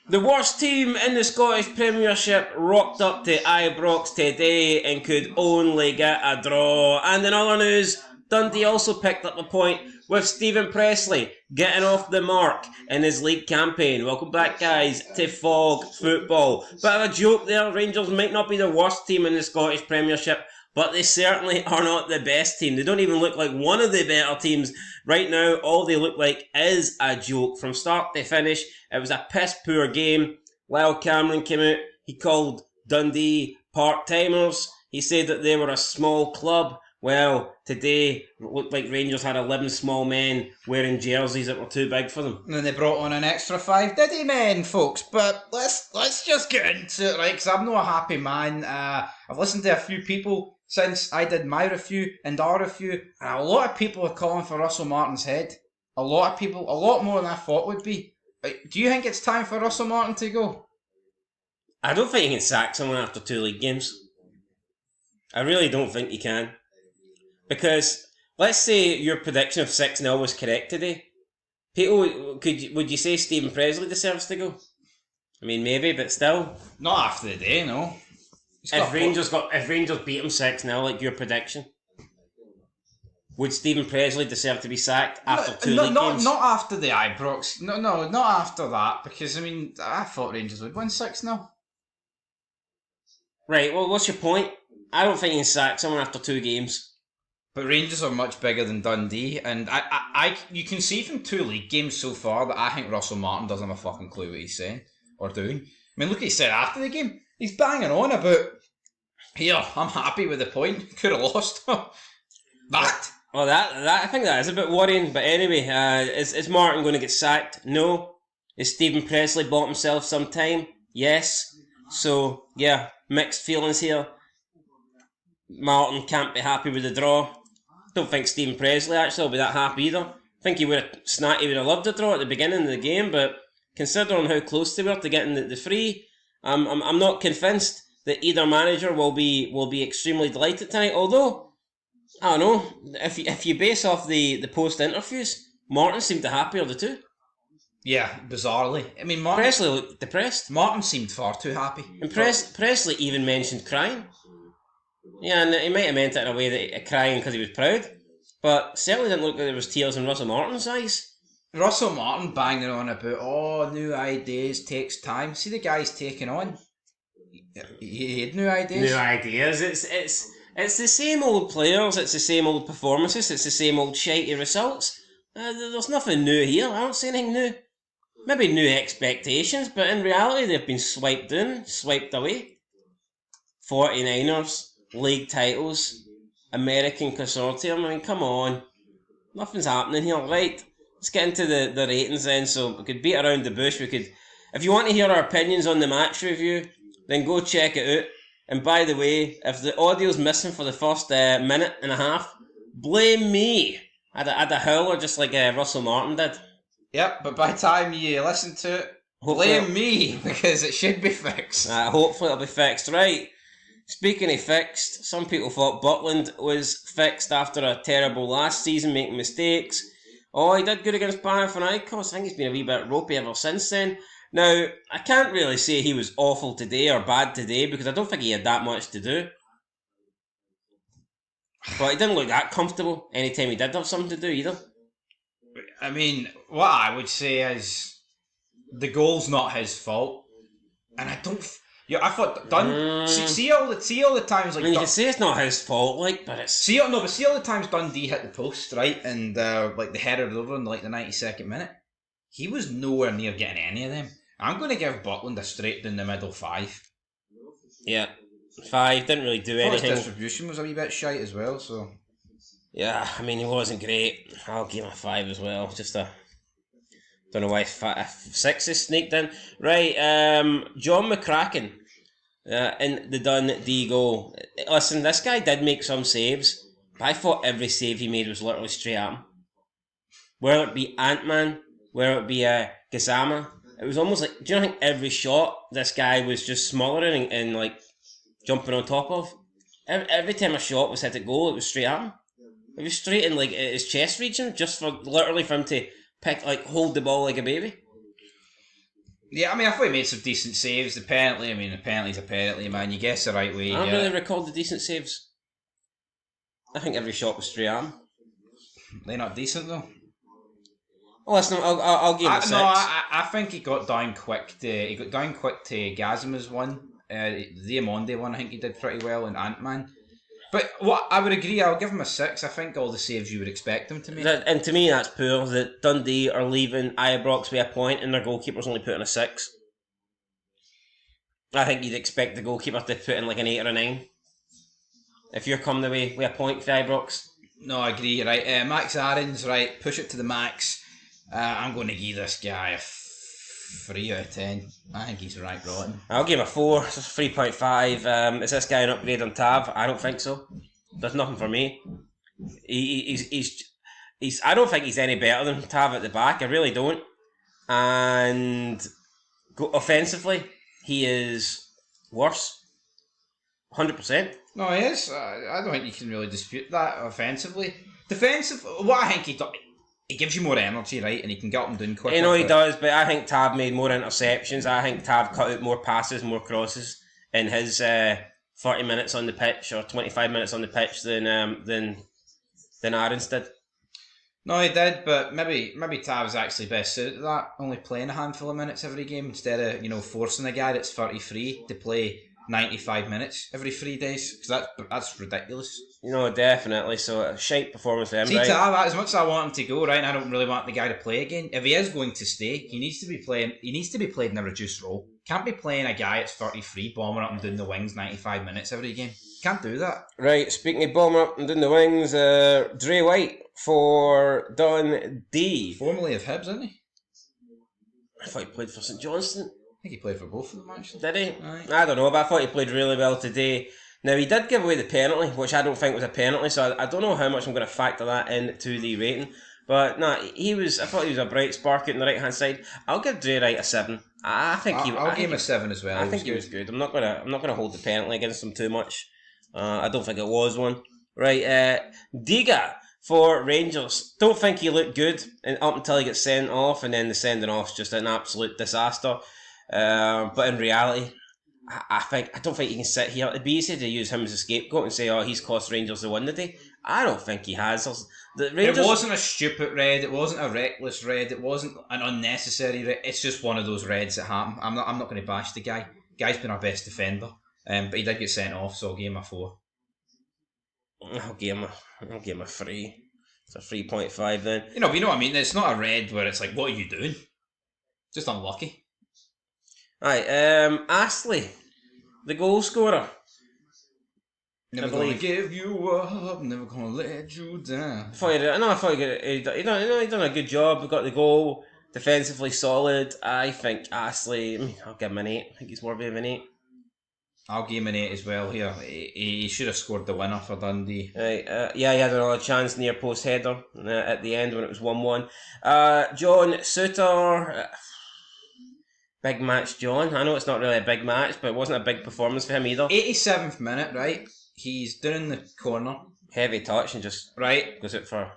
The worst team in the Scottish Premiership rocked up to IBROX today and could only get a draw. And in other news, Dundee also picked up a point with Stephen Pressley getting off the mark in his league campaign. Welcome back, guys, to Fog Football. Bit of a joke there. Rangers might not be the worst team in the Scottish Premiership, but they certainly are not the best team. They don't even look like one of the better teams. Right now, all they look like is a joke. From start to finish, it was a piss-poor game. Lyle Cameron came out. He called Dundee part-timers. He said that they were a small club. Well, today, it looked like Rangers had 11 small men wearing jerseys that were too big for them. And then they brought on an extra 5 Diddy men, folks. But let's just get into it, right? Because I'm not a happy man. I've listened to a few people since I did my review and our review, and a lot of people are calling for Russell Martin's head. A lot of people, a lot more than I thought would be. Do you think it's time for Russell Martin to go? I don't think you can sack someone after 2 league games. I really don't think you can. Because, let's say your prediction of 6-0 was correct today. Would you say Stephen Pressley deserves to go? I mean, maybe, but still. Not after the day, no. If Rangers beat him 6-0, like your prediction, would Stephen Pressley deserve to be sacked after 2 league games? Not after the IBROX. No, not after that. Because, I mean, I thought Rangers would win 6-0. Right, well, what's your point? I don't think you can sack someone after 2 games. But Rangers are much bigger than Dundee, and you can see from 2 league games so far that I think Russell Martin doesn't have a fucking clue what he's saying or doing. I mean, look what he said after the game. He's banging on about, here, I'm happy with the point. Could have lost. That. Well, that I think that is a bit worrying. But anyway, is Martin going to get sacked? No. Is Stephen Pressley bought himself some time? Yes. So yeah, mixed feelings here. Martin can't be happy with the draw. Don't think Stephen Pressley actually will be that happy either. I think he would have loved the draw at the beginning of the game, but considering how close they were to getting the free, I'm not convinced that either manager will be extremely delighted tonight. Although, I don't know, if you base off the post interviews, Martin seemed the happier of the two. Yeah, bizarrely. I mean, Pressley looked depressed. Martin seemed far too happy. And Pressley even mentioned crying. Yeah, and he might have meant it in a way that crying because he was proud, but certainly didn't look like there was tears in Russell Martin's eyes. Russell Martin banging on about, new ideas takes time. See the guy's taking on. He had new ideas. New ideas. It's the same old players. It's the same old performances. It's the same old shitey results. There's nothing new here. I don't see anything new. Maybe new expectations, but in reality they've been swiped in, swiped away. 49ers. League titles, American consortium. I mean, come on. Nothing's happening here. Right, let's get into the ratings then. So we could beat around the bush. If you want to hear our opinions on the match review, then go check it out. And by the way, if the audio's missing for the first minute and a half, blame me. I had a howler just like Russell Martin did. Yep, but by the time you listen to it, blame me, because it should be fixed. Hopefully it'll be fixed. Right. Speaking of fixed, some people thought Butland was fixed after a terrible last season, making mistakes. Oh, he did good against Panathinaikos. I think he's been a wee bit ropey ever since then. Now, I can't really say he was awful today or bad today because I don't think he had that much to do. But he didn't look that comfortable anytime he did have something to do either. I mean, what I would say is the goal's not his fault. And I don't... I thought see all the times like. I mean, you can say it's not his fault, but it's. See all the times Dundee hit the post, right, and they headed over in the 92nd minute. He was nowhere near getting any of them. I'm going to give Butland a straight down the middle 5. Yeah, 5 didn't really do anything. His distribution was a wee bit shite as well, so. Yeah, I mean he wasn't great. I'll give him a 5 as well. Don't know why 6 is sneaked in. Right, John McCracken in the Dundee goal. Listen, this guy did make some saves, but I thought every save he made was literally straight at him. Whether it be Ant-Man, whether it be Gazama, it was almost like, do you think every shot this guy was just smothering and like jumping on top of? Every time a shot was hit at goal, it was straight at him. It was straight in like his chest region, just for him to hold the ball like a baby. Yeah, I mean, I thought he made some decent saves. The penalty, I mean, the penalty's a penalty, man. You guess the right way. I don't really recall the decent saves. I think every shot was straight arm. They're not decent though. Oh, listen, I'll give him a 6. No, I think he got down quick to Gazima's one. The Amonde one, I think he did pretty well, and Ant-Man. But what I would agree, I'll give him a 6. I think all the saves you would expect him to make. And to me, that's poor that Dundee are leaving IBROX with a point and their goalkeeper's only putting a 6. I think you'd expect the goalkeeper to put in like an 8 or a 9. If you're coming away with a point for IBROX. No, I agree, right. Max Aaron's, right, push it to the max. I'm going to give this guy a 3 out of 10. I think he's right rotten. I'll give him a 4, so 3.5. Is this guy an upgrade on Tav? I don't think so. There's nothing for me. He's I don't think he's any better than Tav at the back. I really don't. And offensively, he is worse. 100%. No, he is. I don't think you can really dispute that offensively. Defensive, what I think he does, he gives you more energy, right? And he can get up and down quicker. You know he does, but I think Tav made more interceptions. I think Tav cut out more passes, more crosses in his 30 minutes on the pitch or 25 minutes on the pitch than Aaron's did. No, he did, but maybe Tav's actually best suited to that. Only playing a handful of minutes every game instead of forcing a guy that's 33 to play 95 minutes every 3 days, because that's ridiculous. Definitely. So a shite performance for him. See, right? Tav, as much as I want him to go, right, and I don't really want the guy to play again. If he is going to stay, he needs to be played in a reduced role. Can't be playing a guy at 33 bombing up and doing the wings 95 minutes every game. Can't do that. Right. Speaking of bombing up and doing the wings, Dre White for Dundee. Formerly of Hibs, isn't he? I thought he played for St Johnstone. I think he played for both of them, actually. Did he? Right. I don't know, but I thought he played really well today. Now, he did give away the penalty, which I don't think was a penalty, so I don't know how much I'm going to factor that into the rating. But no, I thought he was a bright spark out on the right hand side. I'll give Dre Wright a 7. I'll give him a 7 as well. I think he was good. I'm not gonna hold the penalty against him too much. I don't think it was one. Right, Diga for Rangers. Don't think he looked good up until he gets sent off, and then the sending off's just an absolute disaster. But in reality, I don't think you can sit here. It'd be easy to use him as a scapegoat and say, "Oh, he's cost Rangers the win today." I don't think he has. It wasn't a stupid red. It wasn't a reckless red. It wasn't an unnecessary red. It's just one of those reds that happen. I'm not going to bash the guy. Guy's been our best defender, but he did get sent off, so I'll give him a 4. I'll give him a 3. It's a 3.5 then. You know what I mean. It's not a red where it's like, what are you doing? Just unlucky. Right, Astley, the goal scorer. Never gonna give you up, never gonna let you down. I thought he done a good job. We got the goal, defensively solid. I think Astley, I'll give him an 8. I think he's worthy of an 8. I'll give him an 8 as well here. He should have scored the winner for Dundee. Right, he had another chance near post header at the end when it was 1-1. John Suter. Big match, John. I know it's not really a big match, but it wasn't a big performance for him either. 87th minute, right? He's doing the corner. Heavy touch and just goes out for.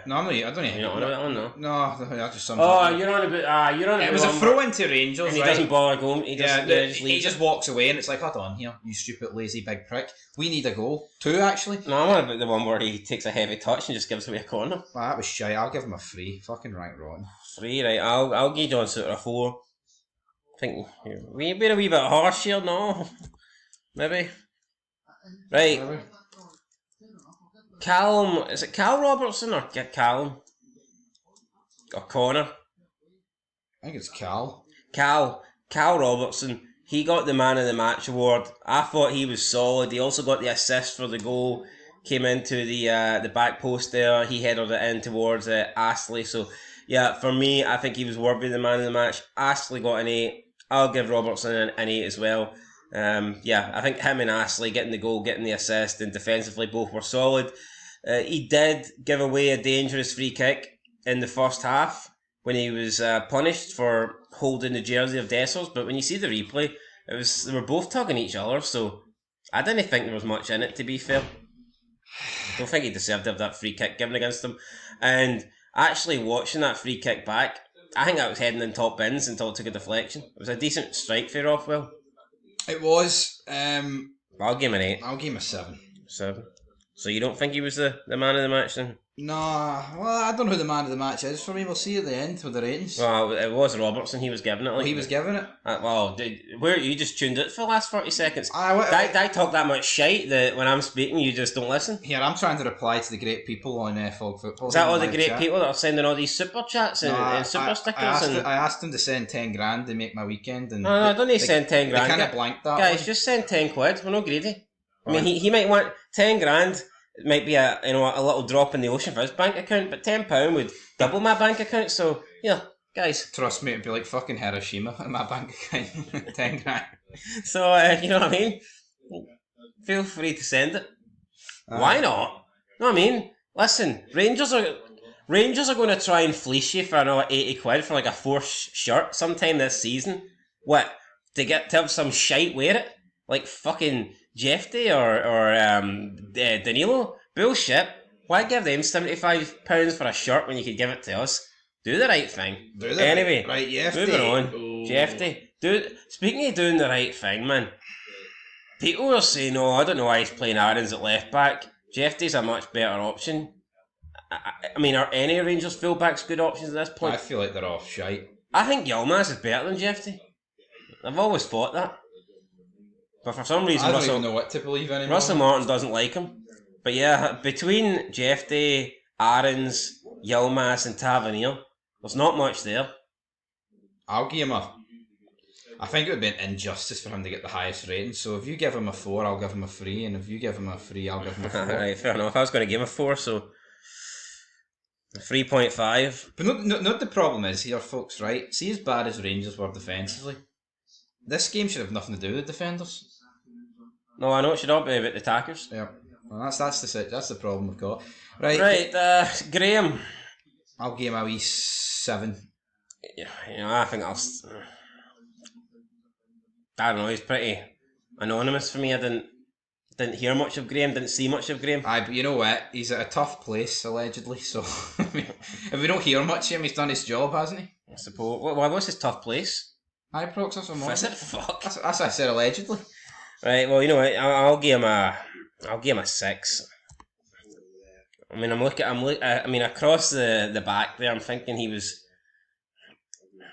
No, I don't You're not on that one, no. No, I just summed you're on about. You're on. It was a throw into Rangers, and he right? doesn't bother going. He just walks away, and it's like, hold on here, you stupid lazy big prick. We need a goal. 2 actually. No, I'm on about the one where he takes a heavy touch and just gives away a corner. Well, that was shy. I'll give him a 3. Fucking right, Ron. 3, right? I'll give John Suter a 4. I think we've been a wee bit harsh here, no? Maybe. Right. Maybe. Callum, is it Cal Robertson or Callum? Or Connor? I think it's Cal. Cal Robertson. He got the Man of the Match award. I thought he was solid. He also got the assist for the goal. Came into the back post there. He headed it in towards Astley. So, yeah, for me, I think he was worthy of the Man of the Match. Astley got an 8. I'll give Robertson an 8 as well. I think him and Astley getting the goal, getting the assist, and defensively both were solid. He did give away a dangerous free kick in the first half when he was punished for holding the jersey of Dessers, but when you see the replay, they were both tugging each other, so I didn't think there was much in it, to be fair. I don't think he deserved to have that free kick given against him. And actually watching that free kick back, I think that was heading in top bins until it took a deflection. It was a decent strike for Rothwell. It was. I'll give him an 8. I'll give him a 7. 7. So you don't think he was the man of the match then? Nah, well, I don't know who the man of the match is for me. We'll see at the end with the ratings. Well, it was Robertson. He was giving it. Like, he was giving it. Where you just tuned it for the last 40 seconds? I talk that much shite that when I'm speaking, you just don't listen. Here, I'm trying to reply to the great people on Fog Football. Is that all the great people that are sending all these super chats and super stickers? I asked them to send 10 grand to make my weekend, and no, don't need to send 10 grand. They kind of blanked that. Guys, just send 10 quid. We're not greedy. I mean, he might want 10 grand. It might be a little drop in the ocean for his bank account, but £10 would double my bank account. So guys, trust me, it'd be like fucking Hiroshima in my bank account. 10 grand. So you know what I mean? Feel free to send it. Why not? You know what I mean? Listen, Rangers are going to try and fleece you for another 80 quid for like a fourth shirt sometime this season. What? To have some shite wear it? Like fucking Jeffy or Danilo? Bullshit. Why give them £75 for a shirt when you could give it to us? Do the right thing. Anyway, right, Jeffy. Moving on. Jeffy. Speaking of doing the right thing, man, people are saying, I don't know why he's playing Aarons at left back. Jeffy's a much better option. I mean, are any Rangers fullbacks good options at this point? I feel like they're all shite. I think Yilmaz is better than Jeffy. I've always thought that. But for some reason, I don't even know what to believe anymore. Russell Martin doesn't like him. But yeah, between Jeffy, Aarons, Yilmaz and Tavernier, there's not much there. I'll give him I think it would be an injustice for him to get the highest rating. So if you give him a 4, I'll give him a 3. And if you give him a 3, I'll give him a 4. Right, fair enough. I was going to give him a 4, so 3.5. But not the problem is here, folks, right? See, as bad as Rangers were defensively, this game should have nothing to do with defenders. No, I know it should all be about the attackers. Yeah, well, that's the problem we've got. Right, Graham. I'll give him a wee 7. Yeah, I think I don't know. He's pretty anonymous for me. I didn't hear much of Graham. Didn't see much of Graham. But you know what? He's at a tough place allegedly. So if we don't hear much of him, he's done his job, hasn't he? I suppose. What's his tough place? IBROX or something. Is it? Fuck. That's what I said, allegedly. Right. Well, you know what? I'll give him a 6. I mean, I mean, across the back there, I'm thinking he was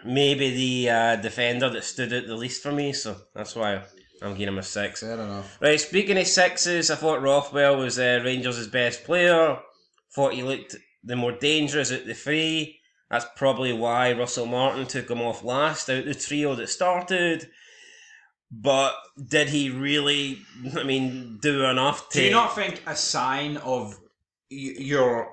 maybe the defender that stood out the least for me, so that's why I'm giving him a 6. Fair enough. Right, speaking of 6s, I thought Rothwell was Rangers' best player. Thought he looked the more dangerous out the three. That's probably why Russell Martin took him off last out the trio that started. But did he really, do enough to... Do you not think a sign of your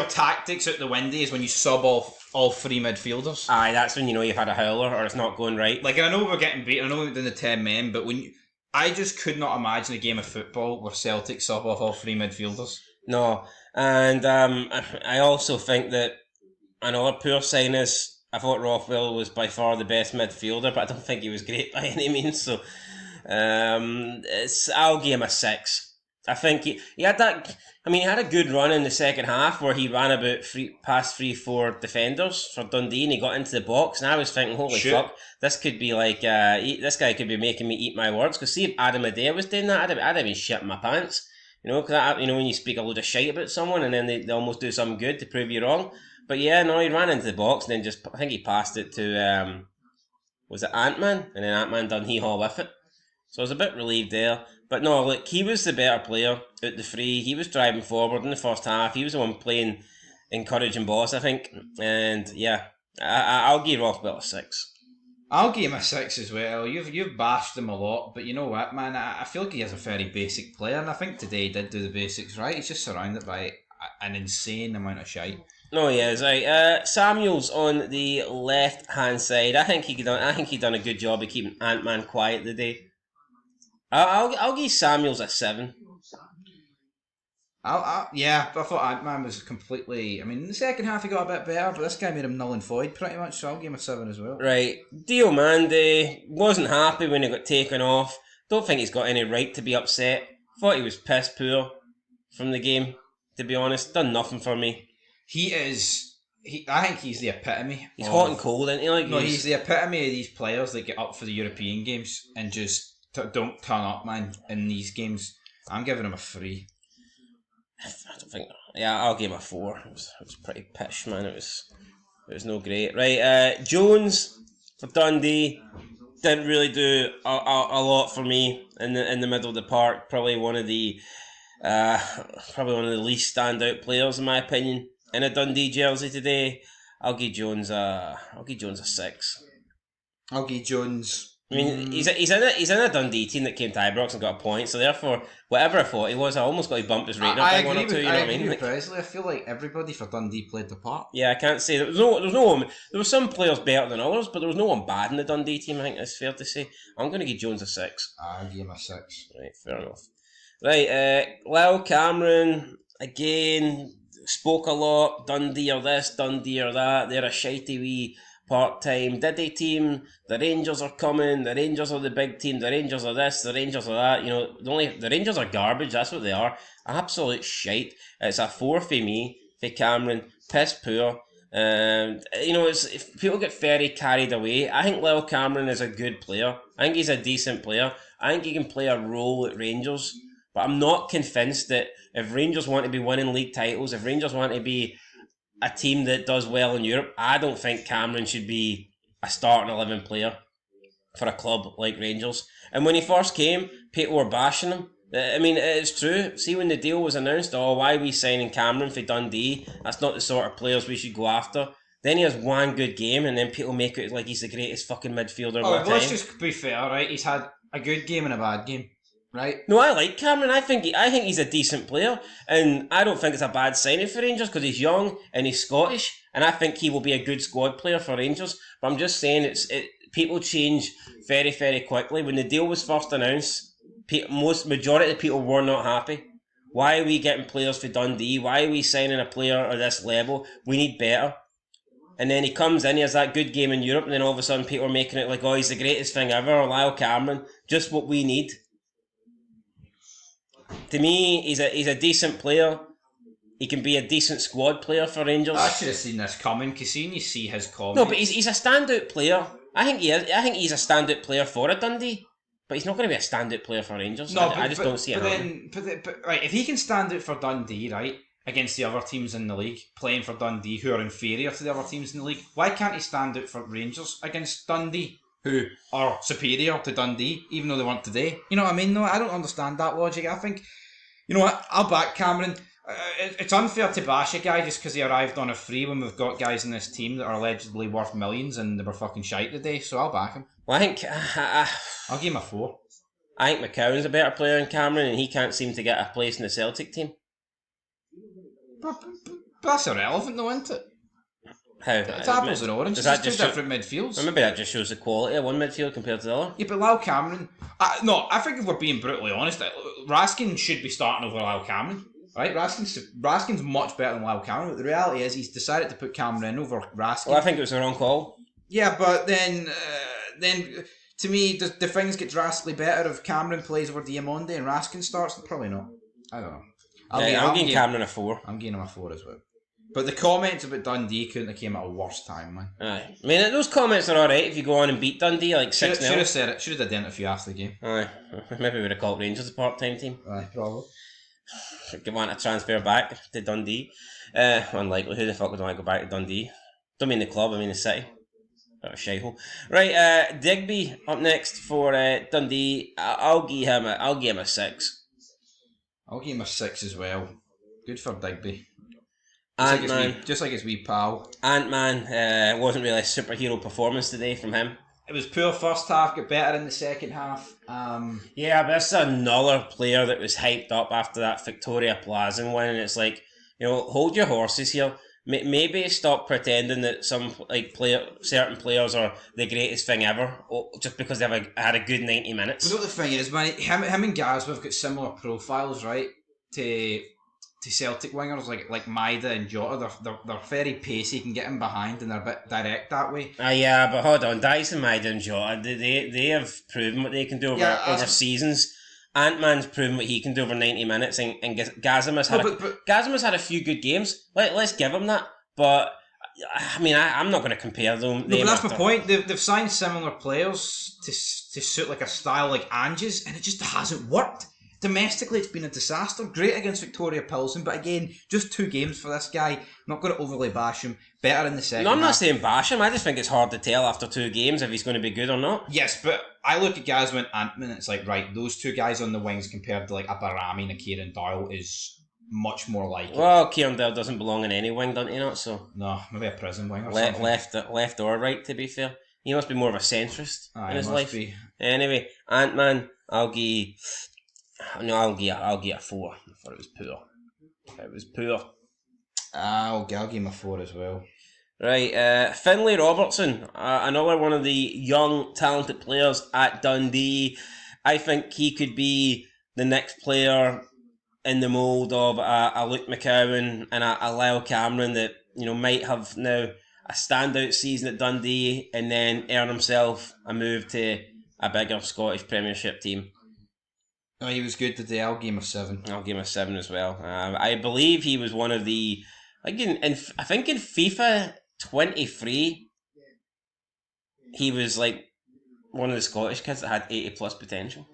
tactics out the window is when you sub off all 3 midfielders? Aye, that's when you know you've had a howler or it's not going right. Like, I know we're getting beat, I know we're doing the 10 men, but I just could not imagine a game of football where Celtic sub off all 3 midfielders. No, and I also think that another poor sign is I thought Rothwell was by far the best midfielder, but I don't think he was great by any means. So I'll give him a 6. I think he had that. He had a good run in the second half where he ran about past 3-4 defenders for Dundee and he got into the box. And I was thinking, holy fuck, this could be like this guy could be making me eat my words. Because see if Adam Adair was doing that, I'd have been shitting my pants. Because when you speak a load of shite about someone and then they almost do something good to prove you wrong. But yeah, no, he ran into the box and then I think he passed it to, was it Ant-Man? And then Ant-Man done hee-haw with it. So I was a bit relieved there. But no, look, he was the better player out the 3. He was driving forward in the first half. He was the one playing encouraging boss, I think. And yeah, I'll give Rothwell a 6. I'll give him a 6 as well. You've bashed him a lot, but you know what, man? I feel like he is a very basic player, and I think today he did do the basics right. He's just surrounded by an insane amount of shite. No, he is, right. Samuel's on the left-hand side. I think he done a good job of keeping Ant-Man quiet today. I'll give Samuels a 7. Yeah, I thought Ant-Man was completely... in the second half he got a bit better, but this guy made him null and void pretty much, so I'll give him a 7 as well. Right. Diomande wasn't happy when he got taken off. Don't think he's got any right to be upset. Thought he was piss poor from the game, to be honest. Done nothing for me. He is I think he's the epitome. He's hot and cold, isn't he? Like, no, he's the epitome of these players that get up for the European games and just don't turn up, man, in these games. I'm giving him a 3. I don't think. Yeah, I'll give him a 4. It was pretty pish, man. It was no great. Right, Jones for Dundee didn't really do a lot for me in the middle of the park. Probably one of the least standout players in my opinion in a Dundee jersey today. I'll give Jones a 6. I'll give Jones. I mean, he's in a Dundee team that came to IBROX and got a point. So therefore, whatever I thought he was, I almost got to bump his rating up by 1 or 2. You know what I mean? With Pressley. I feel like everybody for Dundee played the part. Yeah, I can't say there was no one. There were some players better than others, but there was no one bad in the Dundee team. I think that's fair to say. I'm going to give Jones a 6. I'll give him a 6. Right, fair enough. Right, Lyle Cameron again spoke a lot. Dundee or this, Dundee or that. They're a shitey wee part-time Diddy team. The Rangers are coming. The Rangers are the big team. The Rangers are this. The Rangers are that. You know, the Rangers are garbage. That's what they are. Absolute shite. It's a 4 for me. For Cameron, piss poor. You know, if people get very carried away, I think Lyle Cameron is a good player. I think he's a decent player. I think he can play a role at Rangers. But I'm not convinced that if Rangers want to be winning league titles, if Rangers want to be a team that does well in Europe, I don't think Cameron should be a starting 11 player for a club like Rangers. And when he first came, people were bashing him. I mean, it's true. See, when the deal was announced, why are we signing Cameron for Dundee? That's not the sort of players we should go after. Then he has one good game, and then people make it like he's the greatest fucking midfielder of all time. Let's just be fair, right? He's had a good game and a bad game. Right. No, I like Cameron. I think he's a decent player, and I don't think it's a bad signing for Rangers because he's young and he's Scottish, and I think he will be a good squad player for Rangers. But I'm just saying, people change very, very quickly. When the deal was first announced, majority of the people were not happy. Why are we getting players for Dundee? Why are we signing a player at this level? We need better. And then he comes in, he has that good game in Europe, and then all of a sudden people are making it like, he's the greatest thing ever, Lyle Cameron, just what we need. To me, he's a decent player. He can be a decent squad player for Rangers. I should have seen this coming, because you see his comments. No, but he's a standout player. I think he is. I think he's a standout player for a Dundee, but he's not going to be a standout player for Rangers. No, I just don't see it happening. But right, if he can stand out for Dundee, right, against the other teams in the league, playing for Dundee who are inferior to the other teams in the league, why can't he stand out for Rangers against Dundee, who are superior to Dundee, even though they weren't today? You know what I mean? No, I don't understand that logic. I think, you know what, I'll back Cameron. It's unfair to bash a guy just because he arrived on a free when we've got guys in this team that are allegedly worth millions and they were fucking shite today, so I'll back him. Well, I think... I'll give him a 4. I think McCowan's a better player than Cameron, and he can't seem to get a place in the Celtic team. But that's irrelevant though, isn't it? How? It's apples and oranges. It's two different midfields. Well, maybe that just shows the quality of one midfield compared to the other. Yeah, but Lyle Cameron... I think if we're being brutally honest, Raskin should be starting over Lyle Cameron. Right, Raskin's much better than Lyle Cameron, but the reality is he's decided to put Cameron in over Raskin. Well, I think it was the wrong call. Yeah, but then to me, do things get drastically better if Cameron plays over Diamonde and Raskin starts? Probably not. I don't know. I'm giving Cameron a 4. I'm giving him a 4 as well. But the comments about Dundee couldn't have came at a worse time, man. Aye. I mean, those comments are alright if you go on and beat Dundee like 6-0. Should have said it. Should have done it if you asked the game. Aye. Maybe we would have called Rangers a part-time team. Aye, probably. Want to transfer back to Dundee. Unlikely. Who the fuck would want to go back to Dundee? Don't mean the club, I mean the city. Bit of a shithole. Right, Digby up next for Dundee. I'll give him a 6. I'll give him a 6 as well. Good for Digby. Ant-Man. Just like his wee pal. Ant-Man wasn't really a superhero performance today from him. It was poor first half, got better in the second half. Yeah, but this is another player that was hyped up after that Victoria Plaza win, and it's like, you know, hold your horses here. Maybe stop pretending that certain players are the greatest thing ever just because they've had a good 90 minutes. You know what the thing is, man? Him and Gazza have got similar profiles, right? To Celtic wingers like Maida and Jota. They're very pacey, can get him behind, and they're a bit direct that way. Yeah, but hold on, Dyson, Maida and Jota, they have proven what they can do over seasons. Ant-Man's proven what he can do over 90 minutes, and Gazimer's had a few good games. Let's give him that. But I mean, I'm not going to compare them. No, but that's my point. They've signed similar players to suit like a style like Ange's, and it just hasn't worked. Domestically, it's been a disaster. Great against Victoria Pilsen, but again, just 2 games for this guy. Not going to overly bash him. Better in the second No, I'm not half. saying bash him. I just think it's hard to tell after 2 games if he's going to be good or not. Yes, but I look at Gazma and Antman, and it's like, right, those 2 guys on the wings compared to like a Barami and a Kieran Doyle is much more like it. Well, Kieran Dell doesn't belong in any wing, doesn't he? Not so. No, maybe a prison wing or something. Left or right, to be fair. He must be more of a centrist in his life. Be. Anyway, Ant-Man, I'll give a 4. I thought it was poor. It was poor. I'll give him a 4 as well. Right, Finlay Robertson, another one of the young, talented players at Dundee. I think he could be the next player in the mould of a Luke McCowan and a Lyle Cameron that, you know, might have now a standout season at Dundee and then earn himself a move to a bigger Scottish Premiership team. Oh, he was good today. I'll give him a 7. I'll give him a 7 as well. I believe he was one of the, like I think in FIFA 23, he was like one of the Scottish kids that had 80 plus potential.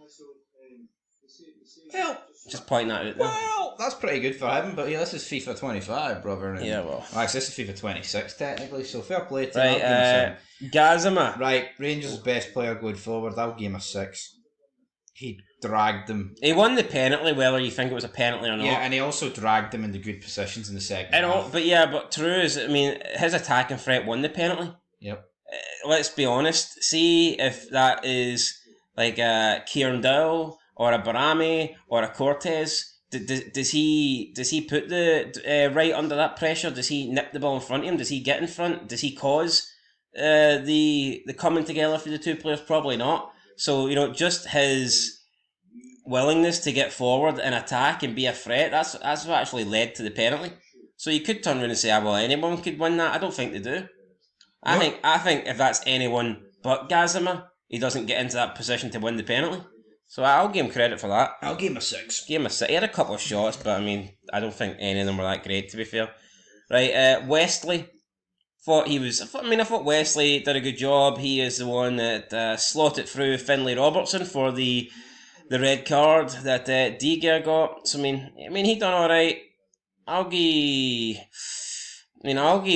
Well, just pointing that out there. Well, that's pretty good for him, but yeah, this is FIFA 25, brother. And, yeah, well. Actually, this is FIFA 26, technically, so fair play to right, him. Gazima. Right, Rangers' best player going forward, I'll give him a 6. He dragged them. He won the penalty, whether you think it was a penalty or not. Yeah, and he also dragged them into good positions in the second half. But true is, I mean, his attacking threat won the penalty. Yep. Let's be honest. See if that is like a Kieran Dowell or a Barami or a Cortez. Does he put the right under that pressure? Does he nip the ball in front of him? Does he get in front? Does he cause the coming together for the 2 players? Probably not. So, you know, just his willingness to get forward and attack and be a threat, that's what actually led to the penalty. So you could turn around and say, well, anyone could win that. I don't think they do. I think if that's anyone but Gazima, he doesn't get into that position to win the penalty. So I'll give him credit for that. I'll give him a 6. Give him a 6. He had a couple of shots, but I mean, I don't think any of them were that great, to be fair. Right, Wesley. I thought Wesley did a good job. He is the one that slotted through Finlay Robertson for the red card that Deeger got. So I mean, he done all right. I'll give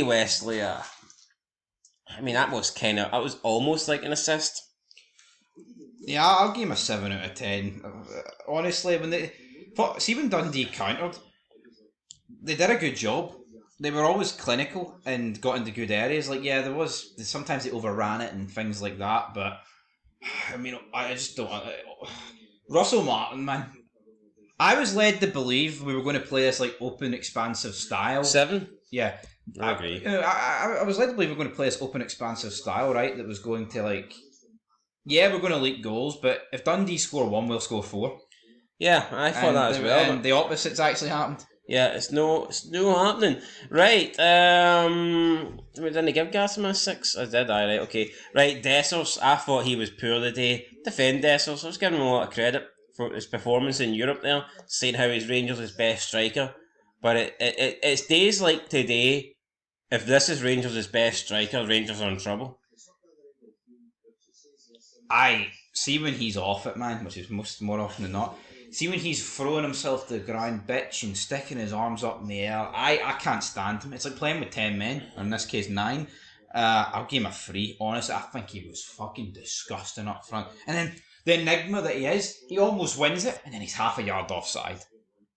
Wesley that was almost like an assist. Yeah, I'll give him a 7 out of 10. Honestly, when Dundee countered, they did a good job. They were always clinical and got into good areas. Like, yeah, sometimes they overran it and things like that, but I mean, I just don't. Russell Martin, man. I was led to believe we were going to play this like open, expansive style. 7? Yeah. I agree. I was led to believe we were going to play this open, expansive style, right? That was going to like, yeah, we're going to leak goals, but if Dundee score 1, we'll score 4. Yeah, I thought that as well. And the opposite's actually happened. Yeah, it's no happening. Right, didn't give Gassama a 6? I did, right, okay. Right, Dessers, I thought he was poor today. Defend Dessers, I was giving him a lot of credit for his performance in Europe there, saying how he's Rangers' best striker. But it's days like today, if this is Rangers' best striker, Rangers are in trouble. I see when he's off it, man, which is more often than not. See when he's throwing himself to the ground, bitching, sticking his arms up in the air. I can't stand him. It's like playing with 10 men, or in this case 9. I'll give him a 3. Honestly, I think he was fucking disgusting up front. And then the enigma that he is, he almost wins it, and then he's half a yard offside.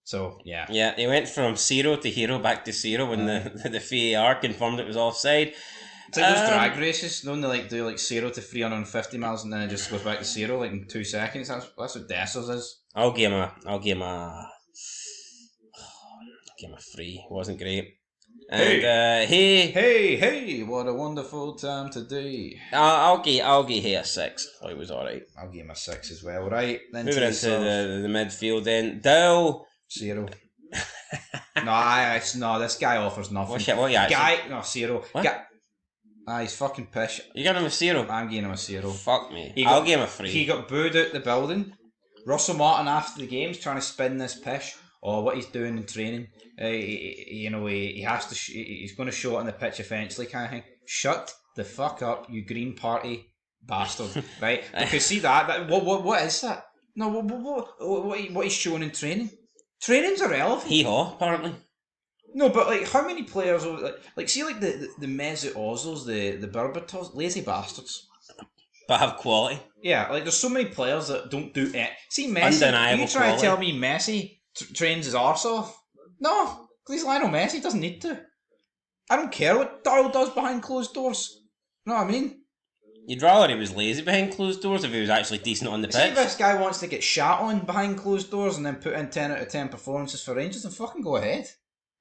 So, yeah. Yeah, he went from 0 to hero back to 0 when the VAR confirmed it was offside. It's like those drag races, don't they do like 0 to 350 miles and then it just goes back to 0 like in 2 seconds? That's what Dessers is. I'll give him a 3. Wasn't great. And hey, what a wonderful time today. I'll give he a 6. I thought he was alright. I'll give him a 6 as well. Right, then moving into the midfield then. Dowell 0. No, this guy offers nothing. What guy? No, 0. What? He's fucking pish. You got him a 0? I'm giving him a 0. Fuck me. I'll give him a 3. He got booed out the building. Russell Martin after the game's trying to spin this pish. or what he's doing in training. He has to. He's going to show it on the pitch eventually, kind of thing. Shut the fuck up, you Green Party bastard! Right? Because see that what is that? No, what he's showing in training? Training's irrelevant. Hee-haw, apparently. No, but like, how many players see like the Mesut Ozils, the Berbatovs, lazy bastards. But have quality. Yeah, like there's so many players that don't do it. See Messi, Undeniable you try quality. to tell me Messi trains his arse off? No, because he's Lionel Messi, he doesn't need to. I don't care what Darryl does behind closed doors. You know what I mean? You'd rather he was lazy behind closed doors if he was actually decent on the See if pitch. this guy wants to get shat on behind closed doors and then put in 10 out of 10 performances for Rangers, then fucking go ahead.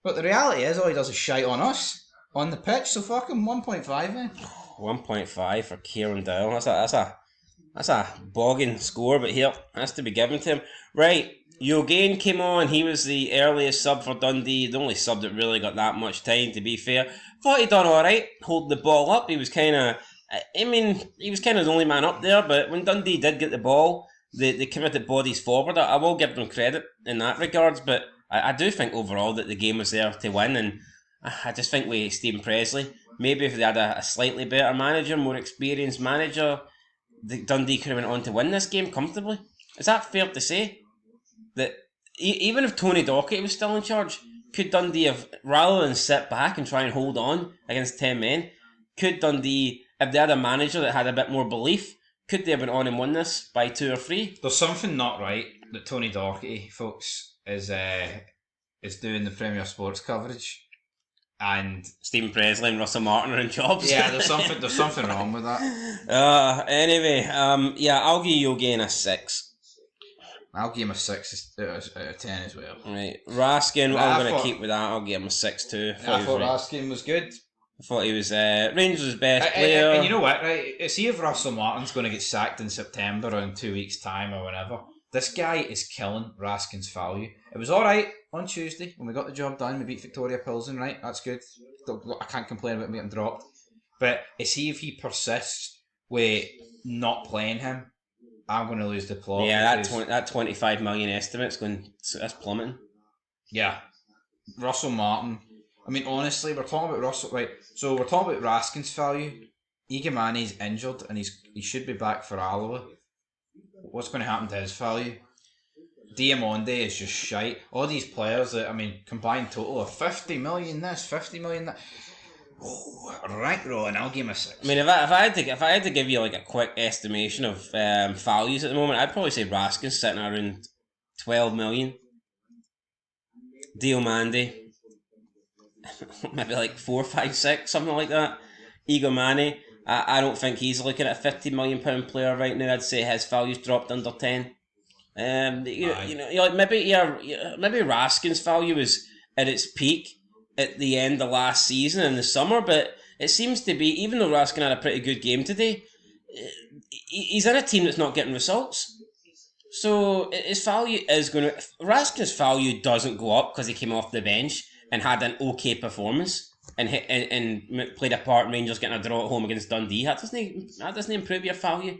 But the reality is, all he does is shite on us on the pitch, so fuck him, 1.5 then. 1.5 for Kieran Dowell. That's a bogging score, but here has to be given to him. Right, Yogain came on. He was the earliest sub for Dundee, the only sub that really got that much time. To be fair, thought he done all right, holding the ball up. He was kind of the only man up there. But when Dundee did get the ball, they committed bodies forward. I will give them credit in that regards, but I do think overall that the game was there to win, and I just think with Stephen Pressley, maybe if they had a slightly better manager, more experienced manager, Dundee could have went on to win this game comfortably. Is that fair to say? That even if Tony Docherty was still in charge, could Dundee have, rather than sit back and try and hold on against 10 men, could Dundee, if they had a manager that had a bit more belief, could they have went on and won this by 2 or 3? There's something not right that Tony Docherty, folks, is doing the Premier Sports coverage, and Stephen Pressley and Russell Martin are in jobs. yeah, there's something wrong with that. Anyway, I'll give Yogain a 6. I'll give him a 6 out of 10 as well. Right, Raskin, I'm going to keep with that. I'll give him a 6 too. I thought Raskin was good. I thought he was Rangers' best player. And you know what, right? See if Russell Martin's going to get sacked in September or in 2 weeks' time or whenever. This guy is killing Raskin's value. It was alright on Tuesday when we got the job done. We beat Victoria Pilsen, right? That's good. I can't complain about getting dropped. But see if he persists with not playing him, I'm going to lose the plot. Yeah, that 25 million estimate's that's plummeting. Yeah. Russell Martin. I mean, honestly, we're talking about Russell, right? So we're talking about Raskin's value. Igamani's injured and he should be back for Alloa. What's going to happen to his value? Diamonde is just shite. All these players that, I mean, combined total of 50 million this, 50 million that. Oh, right, Ron, I'll give him a 6. I mean, if I had to give you like a quick estimation of values at the moment, I'd probably say Raskin's sitting around 12 million. Diomande, maybe like 4, 5, 6, something like that. Igomani, I don't think he's looking at a £50 million player right now. I'd say his value's dropped under 10. Maybe Raskin's value was at its peak at the end of last season in the summer, but it seems to be, even though Raskin had a pretty good game today, he's in a team that's not getting results. So his value is going to... Raskin's value doesn't go up because he came off the bench and had an okay performance and played a part in Rangers getting a draw at home against Dundee. That doesn't improve your value.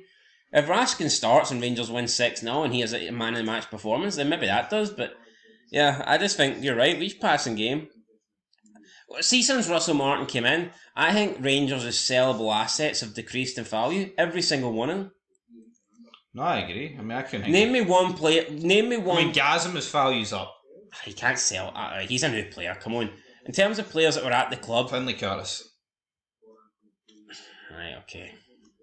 If Raskin starts and Rangers win 6-0 and he has a man of the match performance, then maybe that does. But yeah, I just think you're right. Each passing game. See, since Russell Martin came in, I think Rangers' sellable assets have decreased in value. Every single one of them. No, I agree. I mean, I couldn't. Name me one player. Name me one. I mean, Gazim's value's up. He can't sell. He's a new player. Come on. In terms of players that were at the club, Finlay Curtis. Right. Okay.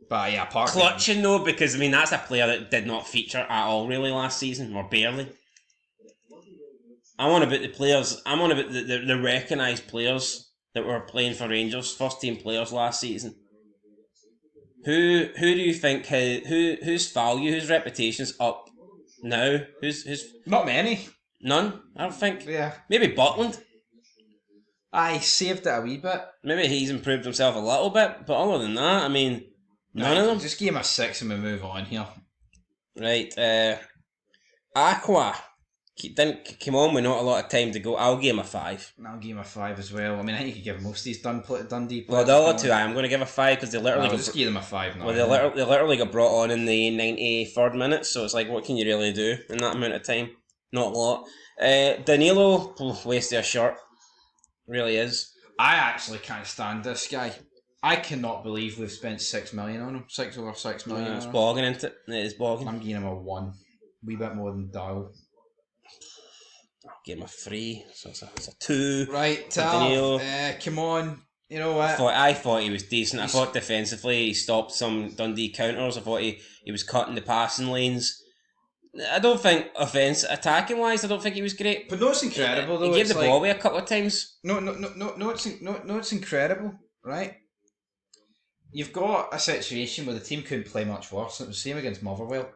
But yeah, Park. Clutching though, because I mean that's a player that did not feature at all really last season, or barely. I'm on about the players. I'm on about the recognised players that were playing for Rangers, first team players last season. Who do you think whose value, whose reputation's up now? Who's not many. None. I don't think. Yeah. Maybe Butland. I saved it a wee bit. Maybe he's improved himself a little bit, but other than that, I mean, none of them. Just give him a 6 and we move on here. Right. Aqua came on with not a lot of time to go. I'll give him a 5. I'll give him a 5 as well. I mean, I think you could give most of these Dundee players. Well, the other two I'm going to give a 5 because they literally just give them a 5 now. Well, they literally got brought on in the 93rd minute, so it's like, what can you really do in that amount of time? Not a lot. Danilo, waste of a shirt. Really is. I actually can't stand this guy. I cannot believe we've spent 6 million on him. Over 6 million. It's bogging, isn't it? It is bogging. I'm giving him a 1. Wee bit more than Doyle. I'll give him a 3. So it's a 2. Right, Tav, come on. You know what? I thought he was decent. I thought defensively he stopped some Dundee counters. I thought he was cutting the passing lanes. I don't think attacking wise, I don't think he was great. But no, it's incredible though. He gave the ball away a couple of times. No, it's incredible, right? You've got a situation where the team couldn't play much worse. It was the same against Motherwell.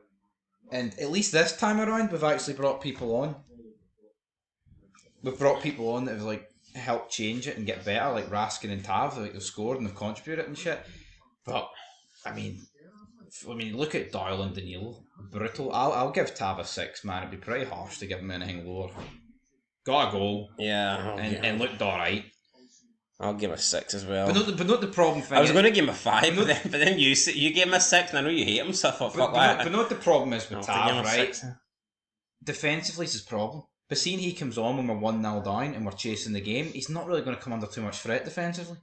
And at least this time around, we've actually brought people on. We've brought people on that have like helped change it and get better, like Raskin and Tav, like they've scored and they've contributed and shit. But I mean, look at Doyle and Danilo. Brutal. I'll give Tav a 6, man. It'd be pretty harsh to give him anything lower. Got a goal. Yeah. And looked alright. I'll give him a 6 as well. But not the problem thing. I was going to give him a 5, but then you gave him a 6, and I know you hate him, so I thought, fuck that. But not the problem is with Tav, right? 6. Defensively is his problem. But seeing he comes on when we're 1-0 down and we're chasing the game, he's not really going to come under too much threat defensively.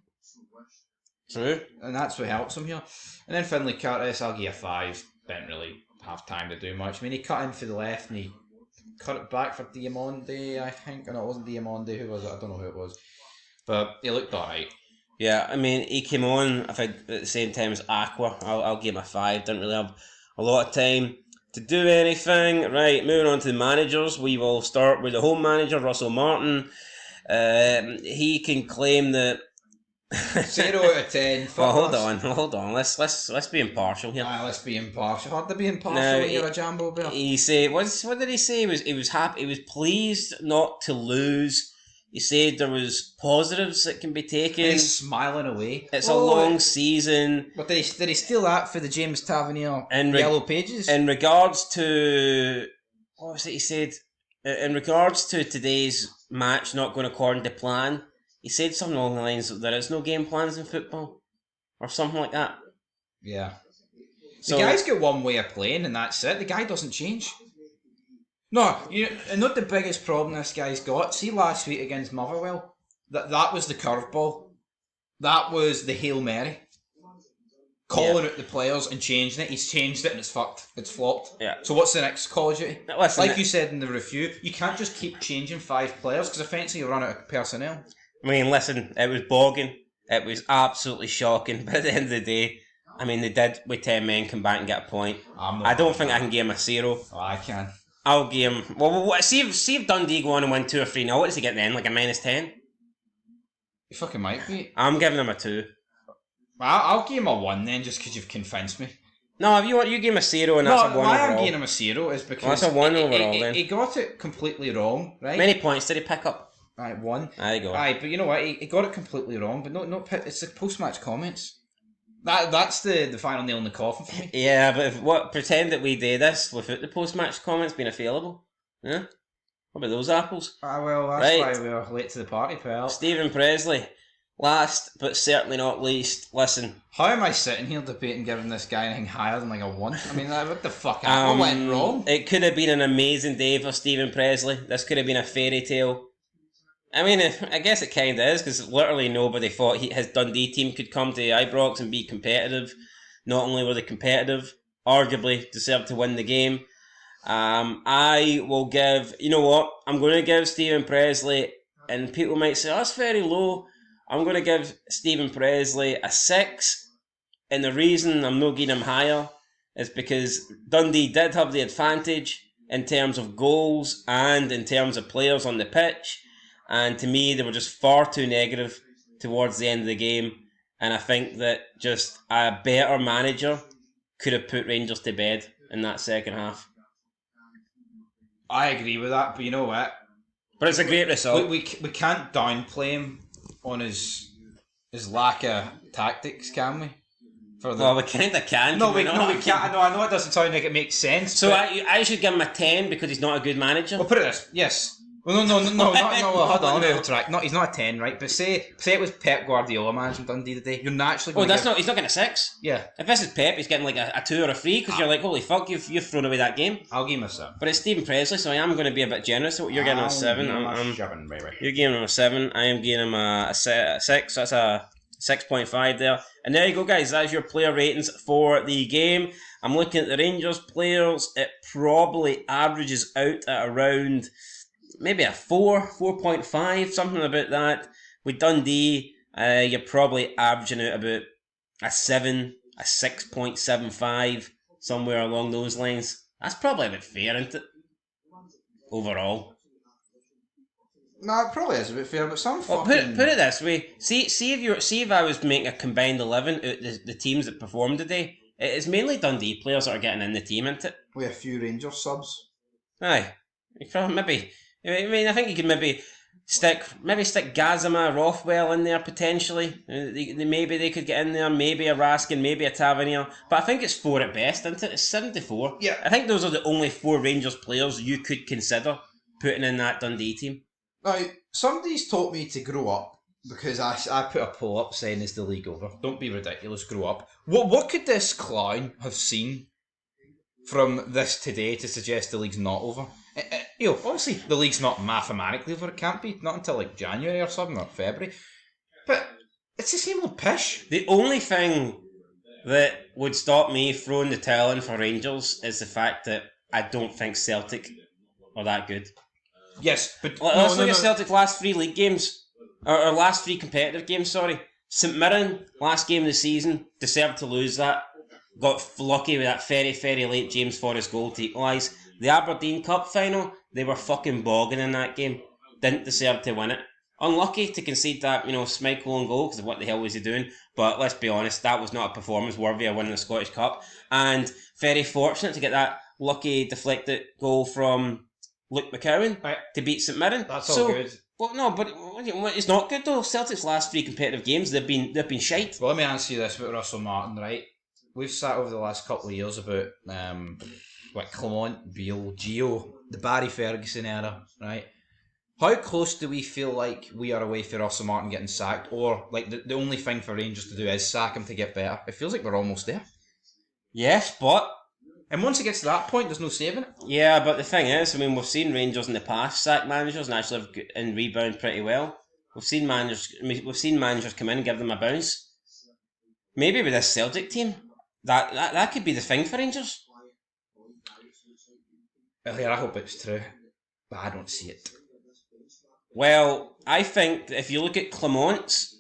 True. And that's what helps him here. And then Finlay Curtis, I'll give you a 5. Didn't really have time to do much. I mean, he cut in for the left and he cut it back for Diamonde, I think. No, it wasn't Diamonde. Who was it? I don't know who it was. But he looked alright. Yeah, I mean, he came on, I think, at the same time as Aqua. I'll give him a 5. Didn't really have a lot of time to do anything. Right, moving on to the managers. We will start with the home manager, Russell Martin. He can claim that 0 out of 10. Well, hold on. Let's be impartial here. Let's be impartial. Hard to be impartial No, when you're a Jambo Bear. He said, what did he say? He was happy. He was pleased not to lose. He said there was positives that can be taken. And he's smiling away. It's a long season. But did he steal that for the James Tavernier Yellow Pages? In regards to what was it he said? In regards to today's match not going according to plan, he said something along the lines of there is no game plans in football, or something like that. Yeah. So, the guy's got one way of playing, and that's it. The guy doesn't change. No, and not the biggest problem this guy's got. See last week against Motherwell, that was the curveball. That was the Hail Mary. Calling out the players and changing it. He's changed it and it's fucked. It's flopped. Yeah. So what's the next Call of Duty? Listen, like you said in the review, you can't just keep changing 5 players because eventually you run out of personnel. I mean, listen, it was bogging. It was absolutely shocking. But at the end of the day, I mean, they did with 10 men come back and get a point. I don't think I can give him a 0. Oh, I can. I'll give him... Well, see if Dundee go on and win 2 or 3-0. What does he get then? Like a -10? He fucking might be. I'm giving him a 2. I'll give him a 1 then, just because you've convinced me. No, if you give him a 0 and that's a 1 overall. Why I'm giving him a 0 is because... Well, that's a 1 overall then. He got it completely wrong, right? How many points did he pick up? Right, 1. There you go. Aye, but you know what? He got it completely wrong, but it's the post-match comments. That's the final nail in the coffin for me. Yeah, but pretend that we did this without the post-match comments being available. Yeah? What about those apples? Well, that's why we were late to the party, pal. Stephen Pressley. Last, but certainly not least, listen. How am I sitting here debating giving this guy anything higher than like a 1? I mean, what the fuck? What went wrong? It could have been an amazing day for Stephen Pressley. This could have been a fairy tale. I mean, I guess it kind of is, because literally nobody thought his Dundee team could come to IBROX and be competitive. Not only were they competitive, arguably deserved to win the game. I will give, you know what, I'm going to give Stephen Pressley, and people might say, oh, that's very low. I'm going to give Stephen Pressley a 6, and the reason I'm not giving him higher is because Dundee did have the advantage in terms of goals and in terms of players on the pitch. And to me, they were just far too negative towards the end of the game. And I think that just a better manager could have put Rangers to bed in that second half. I agree with that, but you know what? But it's a great result. We can't downplay him on his lack of tactics, can we? Well, we kind of can. No, we can't. No, I know it doesn't sound like it makes sense. So I should give him a 10 because he's not a good manager? Well, put it this. Yes. Well, no, hold on, let me track. No, he's not a 10, right? But say it was Pep Guardiola managing Dundee today. You're naturally going he's not getting a 6. Yeah. If this is Pep, he's getting like a 2 or a 3 because you're like, holy fuck, you've thrown away that game. I'll give him a 7. But it's Stephen Presley, so I am going to be a bit generous. So you're getting him a 7. You're giving him a 7. I am giving him a 6. So that's a 6.5 there. And there you go, guys. That's your player ratings for the game. I'm looking at the Rangers players. It probably averages out at around maybe a 4, 4.5, something about that. With Dundee, you're probably averaging out about a 7, a 6.75, somewhere along those lines. That's probably a bit fair, isn't it? Overall. No, it probably is a bit fair, but some Well, put it this way. See if I was making a combined 11 out the teams that performed today. It's mainly Dundee players that are getting in the team, isn't it? With a few Rangers subs. Aye. You probably maybe. I mean, I think you could maybe stick Gazima, Rothwell in there potentially. Maybe they could get in there. Maybe a Raskin, maybe a Tavernier. But I think it's 4 at best, isn't it? It's 74. Yeah. I think those are the only 4 Rangers players you could consider putting in that Dundee team. Now, somebody's taught me to grow up because I put a poll up saying, is the league over? Don't be ridiculous, grow up. What could this clown have seen from this today to suggest the league's not over? Obviously the league's not mathematically over, it can't be, not until like January or something, or February. But it's the same old pish. The only thing that would stop me throwing the towel in for Rangers is the fact that I don't think Celtic are that good. Yes, but let's look at Celtic's last 3 league games, or last 3 competitive games. Sorry, St Mirren last game of the season deserved to lose that. Got lucky with that very, very late James Forrest goal to equalise. The Aberdeen Cup final, they were fucking bogging in that game. Didn't deserve to win it. Unlucky to concede that, Schmeichel on goal, because what the hell was he doing? But let's be honest, that was not a performance worthy of winning the Scottish Cup. And very fortunate to get that lucky deflected goal from Luke McCowan to beat St Mirren. That's all good. Well, no, but it's not good though. Celtic's last 3 competitive games, they've been shite. Well, let me answer you this about Russell Martin, right? We've sat over the last couple of years about Clement, Beale, Gio, the Barry Ferguson era, right? How close do we feel like we are away from Russell Martin getting sacked, or like the only thing for Rangers to do is sack him to get better? It feels like we're almost there. Yes, but and once it gets to that point, there's no saving it. Yeah, but the thing is, we've seen Rangers in the past sack managers and actually and rebound pretty well. We've seen managers come in and give them a bounce. Maybe with this Celtic team, that could be the thing for Rangers. Well, yeah, I hope it's true, but I don't see it. Well, I think that if you look at Clement's,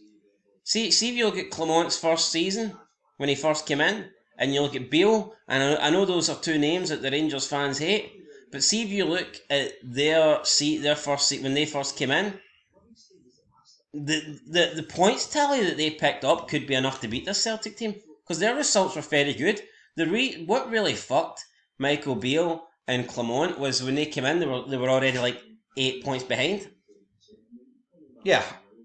see if you look at Clement's first season when he first came in, and you look at Beale, and I know those are 2 names that the Rangers fans hate, but see if you look at their first seat when they first came in, the points tally that they picked up could be enough to beat this Celtic team, because their results were very good. What really fucked Michael Beale and Clement was when they came in, they were already like 8 points behind. Yeah.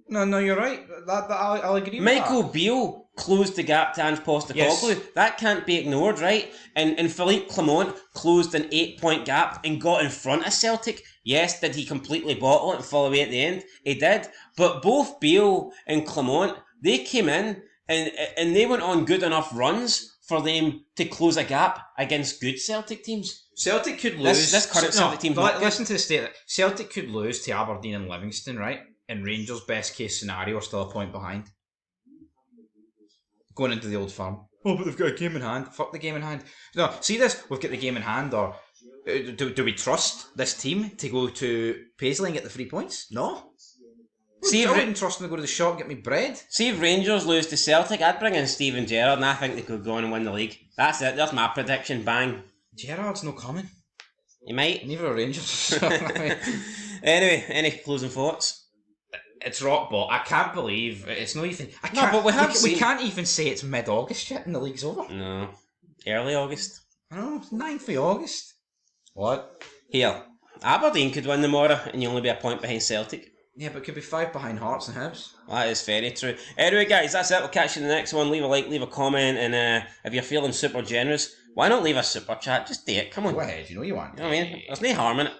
No, you're right. I'll agree with Michael that. Beale closed the gap to Ange Postecoglou. Yes. That can't be ignored, right? And Philippe Clement closed an 8-point gap and got in front of Celtic. Yes, did he completely bottle it and fall away at the end? He did. But both Beale and Clement, they came in and they went on good enough runs for them to close a gap against good Celtic teams. Celtic could lose. This current Celtic team. Listen to the statement. Celtic could lose to Aberdeen and Livingston, right? And Rangers' best case scenario are still a point behind. Going into the Old Firm. Oh, but they've got a game in hand. Fuck the game in hand. No, see this? We've got the game in hand, or do we trust this team to go to Paisley and get the 3 points? No. I wouldn't trust them to go to the shop and get me bread. See if Rangers lose to Celtic, I'd bring in Steven Gerrard and I think they could go on and win the league. That's it, that's my prediction, bang. Gerrard's no coming. You might. Neither are Rangers. Anyway, any closing thoughts? It's rock bottom. I can't believe it's not even. But we can't even say it's mid-August yet and the league's over. No, early August. I don't know, 9th of August. What? Here, Aberdeen could win tomorrow and you only be a point behind Celtic. Yeah, but it could be 5 behind Hearts and Hibs. That is very true. Anyway, guys, that's it. We'll catch you in the next one. Leave a like, leave a comment, and if you're feeling super generous, why not leave a super chat? Just do it. Come on. Go ahead. You know you want. You know what I mean? There's no harm in it.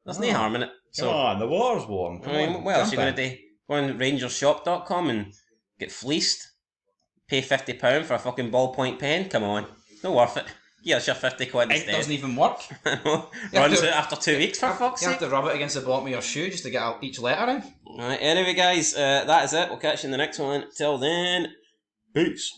There's no harm in it. Come on, the water's warm. Come on, what else are jump you going in. to do? Go on rangershop.com and get fleeced? Pay £50 for a fucking ballpoint pen? Come on. Not worth it. Give us your 50 quid Ink instead. doesn't even work. Runs out after 2 weeks, for fuck's You sake. have to rub it against the bottom of your shoe just to get out each letter in. Right, anyway guys, that is it. We'll catch you in the next one. Till then, peace.